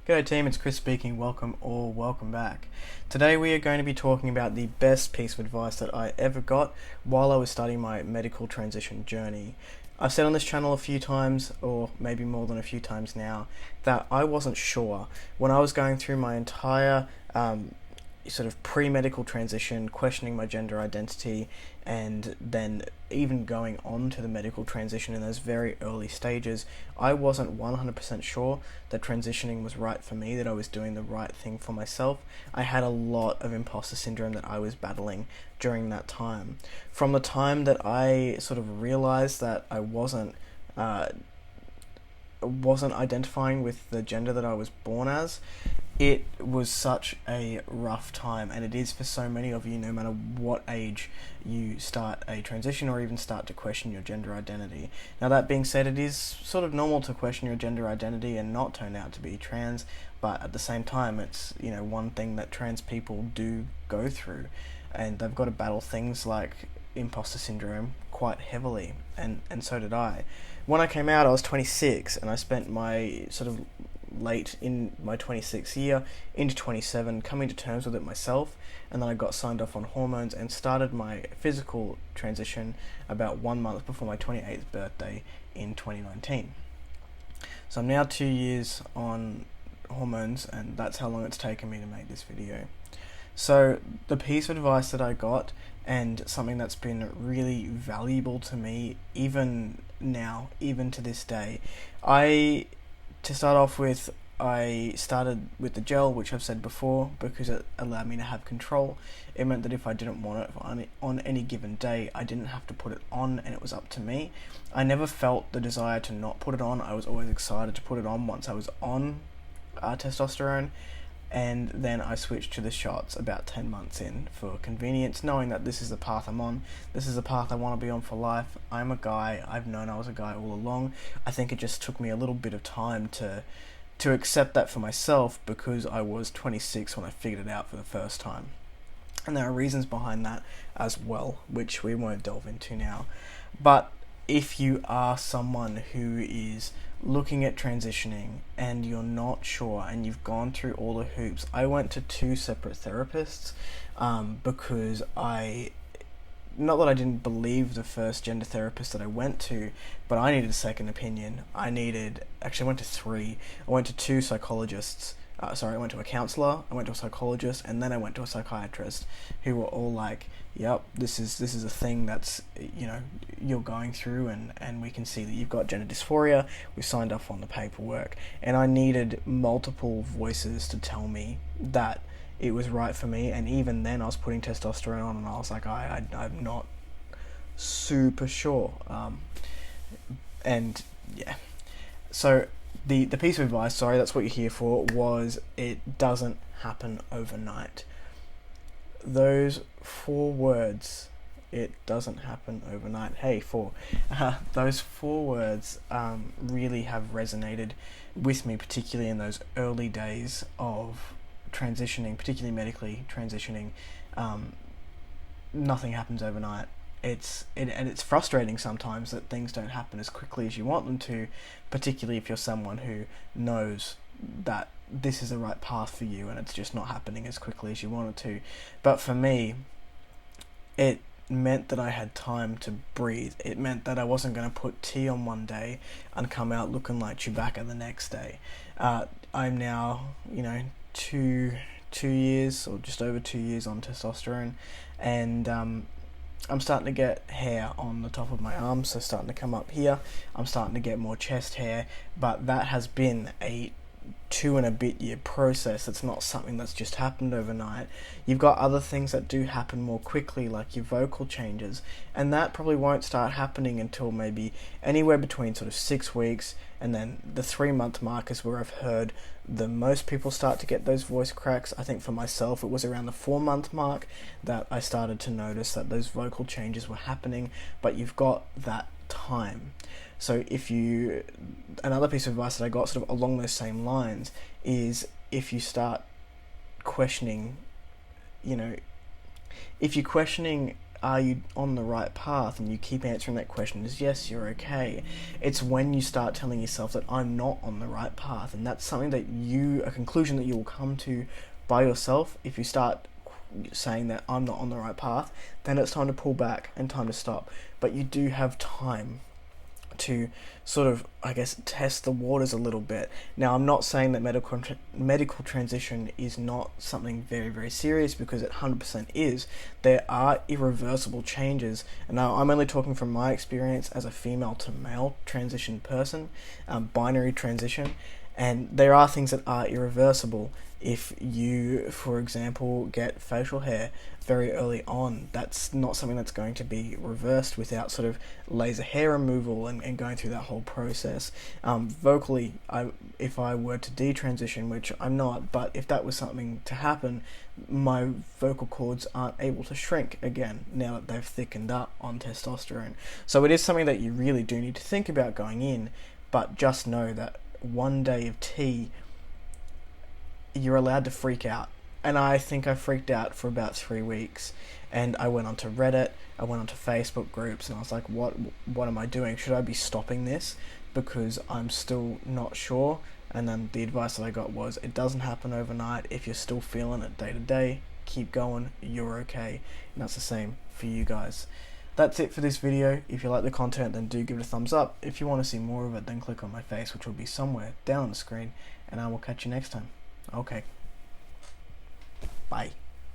G'day team, it's Chris speaking. Welcome or welcome back. Today we are going to be talking about the best piece of advice that I ever got while I was starting my medical transition journey. I've said on this channel a few times, or maybe more than a few times now, that I wasn't sure when I was going through my entire sort of pre-medical transition, questioning my gender identity, and then even going on to the medical transition in those very early stages. I wasn't 100% sure that transitioning was right for me, that I was doing the right thing for myself. I had a lot of imposter syndrome that I was battling during that time. From the time that I sort of realized that I wasn't identifying with the gender that I was born as, it was such a rough time, and it is for so many of you, no matter what age you start a transition or even start to question your gender identity. Now, that being said, it is sort of normal to question your gender identity and not turn out to be trans, but at the same time, it's, one thing that trans people do go through, and they've got to battle things like imposter syndrome quite heavily, and so did I. When I came out, I was 26, and I spent my sort of late in my 26th year into 27 coming to terms with it myself, and then I got signed off on hormones and started my physical transition about 1 month before my 28th birthday in 2019. So I'm now 2 years on hormones, and that's how long it's taken me to make this video. So the piece of advice that I got, and something that's been really valuable to me even now, even to this day, to start off with, I started with the gel, which I've said before, because it allowed me to have control. It meant that if I didn't want it on any given day, I didn't have to put it on, and it was up to me. I never felt the desire to not put it on. I was always excited to put it on once I was on testosterone, and then I switched to the shots about 10 months in for convenience, knowing that this is the path I'm on. This is the path I want to be on for life. I'm a guy. I've known I was a guy all along. I think it just took me a little bit of time to accept that for myself, because I was 26 when I figured it out for the first time. And there are reasons behind that as well, which we won't delve into now. But if you are someone who is looking at transitioning and you're not sure and you've gone through all the hoops, I went to 2 separate therapists because not that I didn't believe the first gender therapist that I went to, but I needed a second opinion. I went to 3. I went to 2 psychologists. I went to a counselor, I went to a psychologist, and then I went to a psychiatrist, who were all like, yep, this is a thing that's, you're going through, and we can see that you've got gender dysphoria. We signed off on the paperwork, and I needed multiple voices to tell me that it was right for me. And even then, I was putting testosterone on, and I was like, I'm not super sure. And yeah, so the piece of advice, sorry, that's what you're here for, was it doesn't happen overnight. Those 4 words, it doesn't happen overnight. Hey, 4. Those 4 words really have resonated with me, particularly in those early days of transitioning, particularly medically transitioning. Nothing happens overnight. It's frustrating sometimes that things don't happen as quickly as you want them to, particularly if you're someone who knows that this is the right path for you and it's just not happening as quickly as you want it to. But for me, it meant that I had time to breathe. It meant that I wasn't going to put tea on one day and come out looking like Chewbacca the next day. I'm now, 2 years, or just over 2 years on testosterone, and I'm starting to get hair on the top of my arms, so starting to come up here. I'm starting to get more chest hair, but that has been a 2 and a bit year process. It's not something that's just happened overnight. You've got other things that do happen more quickly, like your vocal changes, and that probably won't start happening until maybe anywhere between sort of 6 weeks, and then the 3-month mark is where I've heard the most people start to get those voice cracks. I think for myself, it was around the 4-month mark that I started to notice that those vocal changes were happening, but you've got that time. So another piece of advice that I got sort of along those same lines is, if you start questioning, if you're questioning are you on the right path, and you keep answering that question as yes, you're okay. It's when you start telling yourself that I'm not on the right path, and that's something that a conclusion that you will come to by yourself. If you start saying that I'm not on the right path, then it's time to pull back and time to stop. But you do have time to sort of, I guess, test the waters a little bit. Now, I'm not saying that medical transition is not something very, very serious, because it 100% is. There are irreversible changes, and now I'm only talking from my experience as a female to male transition person, binary transition, and there are things that are irreversible. If you, for example, get facial hair very early on, that's not something that's going to be reversed without sort of laser hair removal and going through that whole process. Vocally, if I were to detransition, which I'm not, but if that was something to happen, my vocal cords aren't able to shrink again now that they've thickened up on testosterone. So it is something that you really do need to think about going in, but just know that one day of tea, you're allowed to freak out. And I think I freaked out for about 3 weeks, and I went onto Reddit, I went onto Facebook groups, and I was like, what am I doing? Should I be stopping this? Because I'm still not sure. And then the advice that I got was, it doesn't happen overnight. If you're still feeling it day to day, keep going, you're okay. And that's the same for you guys. That's it for this video. If you like the content, then do give it a thumbs up. If you want to see more of it, then click on my face, which will be somewhere down on the screen, and I will catch you next time. Okay. Bye.